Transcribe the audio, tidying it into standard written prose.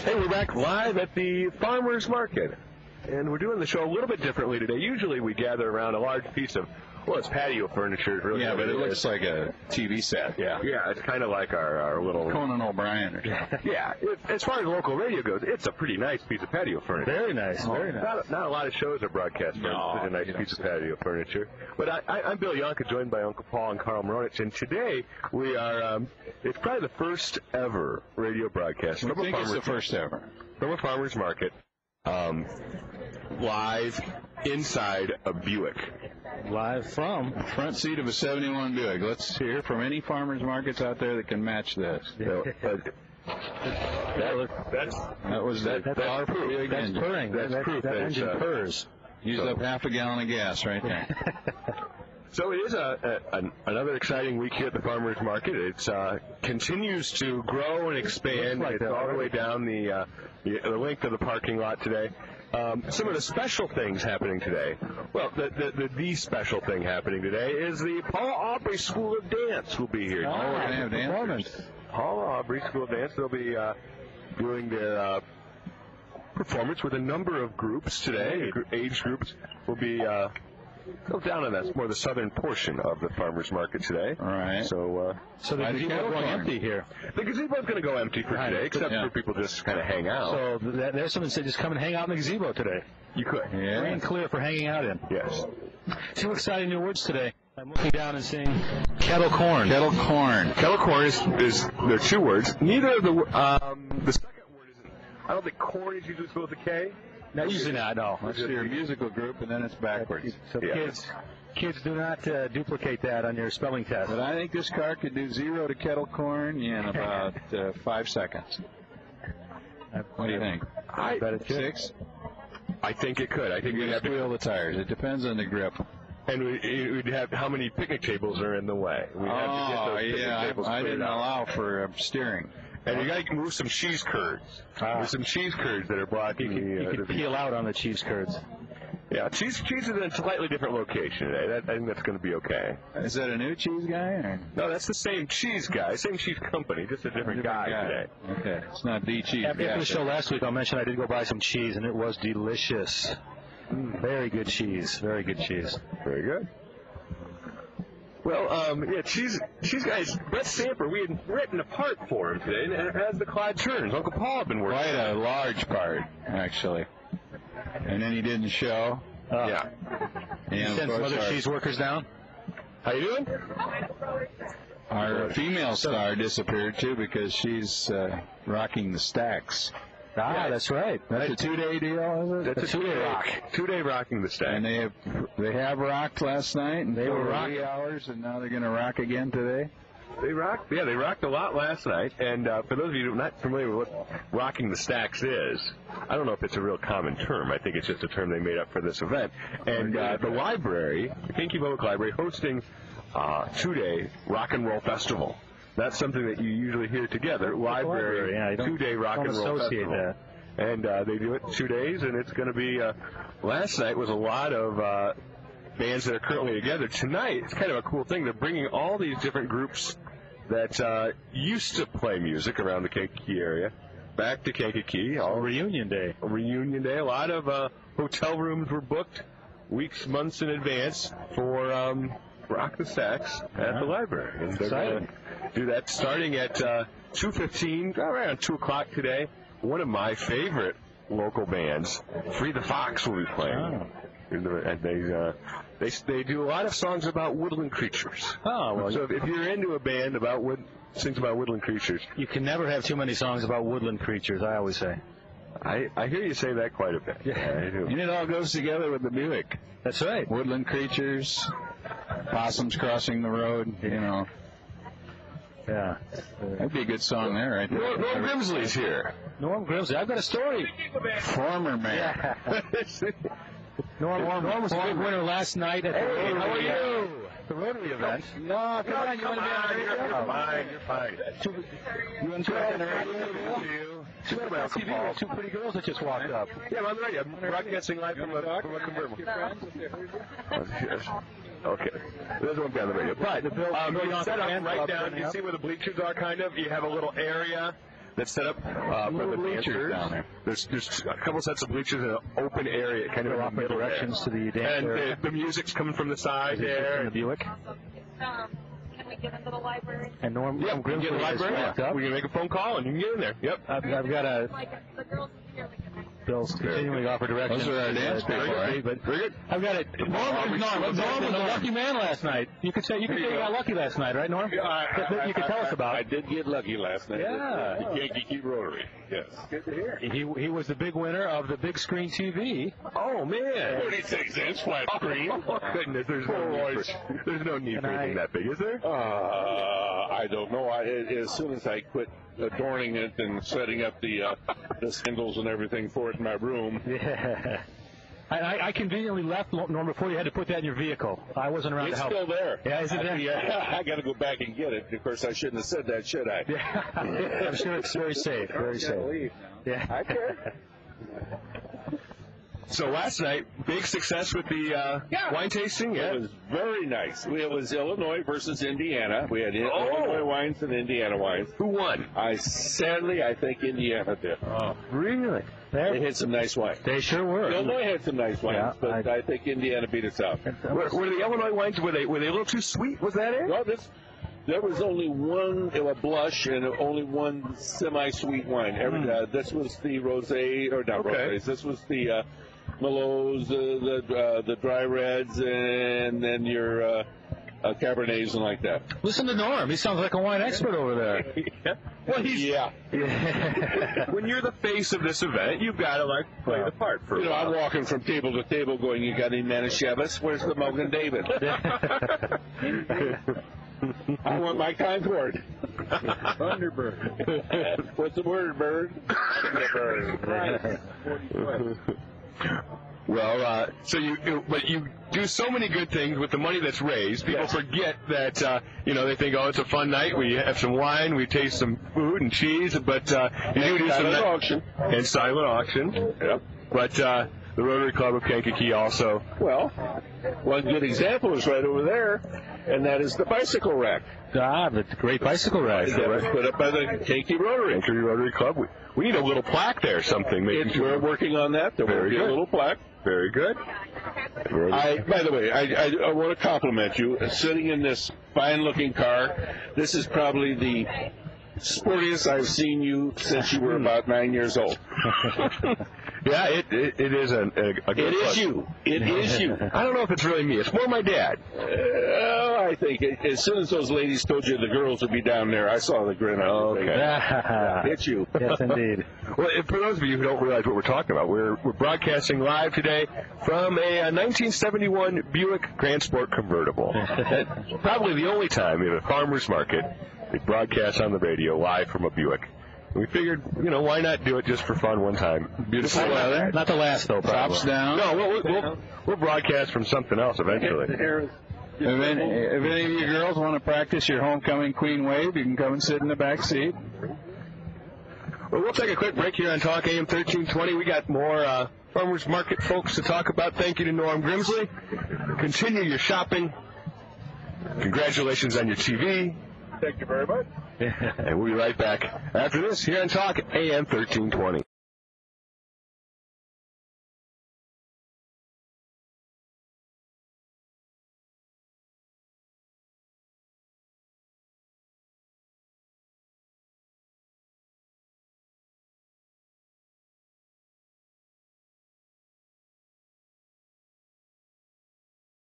Hey, we're back live at the Farmers Market, and we're doing the show a little bit differently today. Usually we gather around a large piece of, well, it's patio furniture. Really, yeah, but it looks like a TV set. Yeah, it's kind of like our little Conan O'Brien or something. Yeah, as far as local radio goes, it's a pretty nice piece of patio furniture. Very nice, very nice. Not a lot of shows are broadcast from such a nice piece of patio furniture. But I'm Bill Yohnka, joined by Uncle Paul and Carl Moronich, and today we are, it's probably the first ever radio broadcast. I think it's the first ever. From a farmer's market, live inside a Buick. Live from the front seat of a 71 Buick. Let's hear from any farmers markets out there that can match this. That's proof. That's purring. That's proof. That engine purrs. Used up half a gallon of gas right there. So it is another exciting week here at the Farmers Market. It continues to grow and expand. It's all the way down the length of the parking lot today. Some of the special things happening today. Well, the special thing happening today is the Paul Aubrey School of Dance will be here. Oh, we're going to have dancers. Paul Aubrey School of Dance. They'll be doing their performance with a number of groups today. Age groups will be go down on that more the southern portion of the farmers market today. All right. So the gazebo's going empty here. The gazebo's going to go empty for today, except for people just kind of hang out. So there's someone said just come and hang out in the gazebo today. You could. Yeah. Free and clear for hanging out in. Yes. Two exciting new words today. I'm looking down and seeing kettle corn. Kettle corn. Kettle corn is there are two words. Neither of the second word isn't. I don't think corn is usually spelled with a K. No, usually not, no. Let's do a musical group, and then it's backwards. So kids do not duplicate that on your spelling test. But I think this car could do 0 to kettle corn in about 5 seconds. What do you think? I bet it could. 6? I think it could. I think we'd have to wheel the tires. It depends on the grip. And we'd have how many picnic tables are in the way. We'd have to get those picnic tables I didn't out. allow for steering. And you got to move some cheese curds. There's some cheese curds that are blocking you can peel out on the cheese curds. Yeah, cheese is in a slightly different location today. I think that's going to be okay. Is that a new cheese guy? Or? No, that's the same cheese guy, same cheese company, just a different guy today. Okay, it's not the cheese After guy. the show last week, I'll mention I did go buy some cheese, and it was delicious. Very good cheese. Very good cheese. Very good. Well, cheese guys, Brett Stamper, we had written a part for him today, and it has the Clyde Turns. Uncle Paul had been working. Quite a large part, actually. And then he didn't show. Yeah. And sent some other cheese workers down. How you doing? Our female star disappeared, too, because she's rocking the stacks. Ah, that's right. That's a 2-day deal, is it? That's a 2-day rock. 2-day rocking the stack. And they have rocked last night, and they were rocking 3 hours, and now they're going to rock again today. They rocked a lot last night. And for those of you who are not familiar with what rocking the stacks is, I don't know if it's a real common term. I think it's just a term they made up for this event. And the library, the Kankakee Public Library, hosting 2-day rock and roll festival. That's something that you usually hear together. Library, 2-day rock and roll festival. That. And they do it 2 days, and it's going to be. Last night was a lot of bands that are currently together. Tonight, it's kind of a cool thing. They're bringing all these different groups that used to play music around the Kankakee area back to Kankakee. All reunion day. A reunion day. A lot of hotel rooms were booked weeks, months in advance for Rock the Stacks at the library. And they're going to do that starting at 2:15, around 2 o'clock today. One of my favorite local bands, Free the Fox, will be playing. And they do a lot of songs about woodland creatures. Oh, well. So if you're into a band sings about woodland creatures, you can never have too many songs about woodland creatures, I always say. I hear you say that quite a bit. Yeah, I do. And it all goes together with the Buick. That's right. Woodland creatures, possums crossing the road, you know. Yeah. That'd be a good song there, right there. Norm Grimsley's here. Norm Grimsley. I've got a story. Former mayor. Yeah. Norm was a big winner last night at the Rotary event. No, come on, you want to be on the radio? You're fine. You want to be on the radio? Two pretty girls that just walked up. Yeah, I'm on the radio. I'm broadcasting live from a convertible. Okay. Those won't be on the radio. But the Bill you Yohnka set up fan right club down. You see where the bleachers are, kind of? You have a little area that's set up for the bleachers down there. There's a couple sets of bleachers in an open area, kind of offering directions to the dance area. And the music's coming from the side there. In the Buick. Can we get into the library? And Norm Grimsley in the library. We can make a phone call and you can get in there. Yep. I've got a. The girls here. Bill's continuing to offer directions. Those are our dance people, right? But very good. I've got it. Norm was a lucky man last night. You could say you got lucky last night, right, Norm? Yeah, you could tell us about. I did get lucky last night. Yeah. The Yankee Rotary. Yes. Good to hear. He was the big winner of the big screen TV. Oh man. 36-inch flat screen. Oh goodness, there's no need for anything that big, is there? I don't know. As soon as I quit adorning it and setting up the spindles and everything for it in my room. Yeah. I conveniently left, Norm, before you had to put that in your vehicle. I wasn't around it's to help. It's still there. Yeah, is it there? Yeah, I got to go back and get it. Of course, I shouldn't have said that, should I? Yeah. I'm sure it's very safe. Very safe. Yeah. I care. So last night, big success with the wine tasting. Yeah. It was very nice. It was Illinois versus Indiana. We had Illinois wines and Indiana wines. Who won? I think Indiana did. Oh, really? They had some nice wines. They sure were. Illinois had some nice wines, but I think Indiana beat us out. Were the Illinois wines, were they a little too sweet? Was that it? Well, there was only one blush and only one semi-sweet wine. This was the rosé, or not rosés. This was the Merlots, the dry reds, and then your Cabernets and like that. Listen to Norm. He sounds like a wine expert over there. Yeah. Well, yeah. When you're the face of this event, you've got to play the part for a while. I'm walking from table to table going, you got any Manischewitz? Where's the Mogan David? I want my Concord. Thunderbird. What's the word, bird? Thunderbird. 40 foot. Well, so you do so many good things with the money that's raised. People forget that, they think, oh, it's a fun night. We have some wine, we taste some food and cheese, but you do some auction and silent auction. Yep. But the Rotary Club of Kankakee also. Well, one good example is right over there, and that is the bicycle rack. The great bicycle rack. That was put up by the Kankakey Rotary. Kankakee Rotary Club. We need a little plaque there, something. We're working on that. There will be a little plaque. Very good. By the way, I want to compliment you. Sitting in this fine-looking car, this is probably the sportiest I've seen you since you were about 9 years old. Yeah, it is a good It is you. It is you. I don't know if it's really me. It's more my dad. I think as soon as those ladies told you the girls would be down there, I saw the grin on your face. It's you. Yes, indeed. Well, for those of you who don't realize what we're talking about, we're broadcasting live today from a 1971 Buick Grand Sport convertible. Probably the only time in a farmer's market they broadcast on the radio live from a Buick. We figured, why not do it just for fun one time? Beautiful weather. Not the last, though, probably. Tops down. No, we'll broadcast from something else eventually. If any of you girls want to practice your homecoming queen wave, you can come and sit in the back seat. Well, we'll take a quick break here on Talk AM 1320. We got more farmers market folks to talk about. Thank you to Norm Grimsley. Continue your shopping. Congratulations on your TV. Thank you very much. And we'll be right back after this here on Talk AM 1320.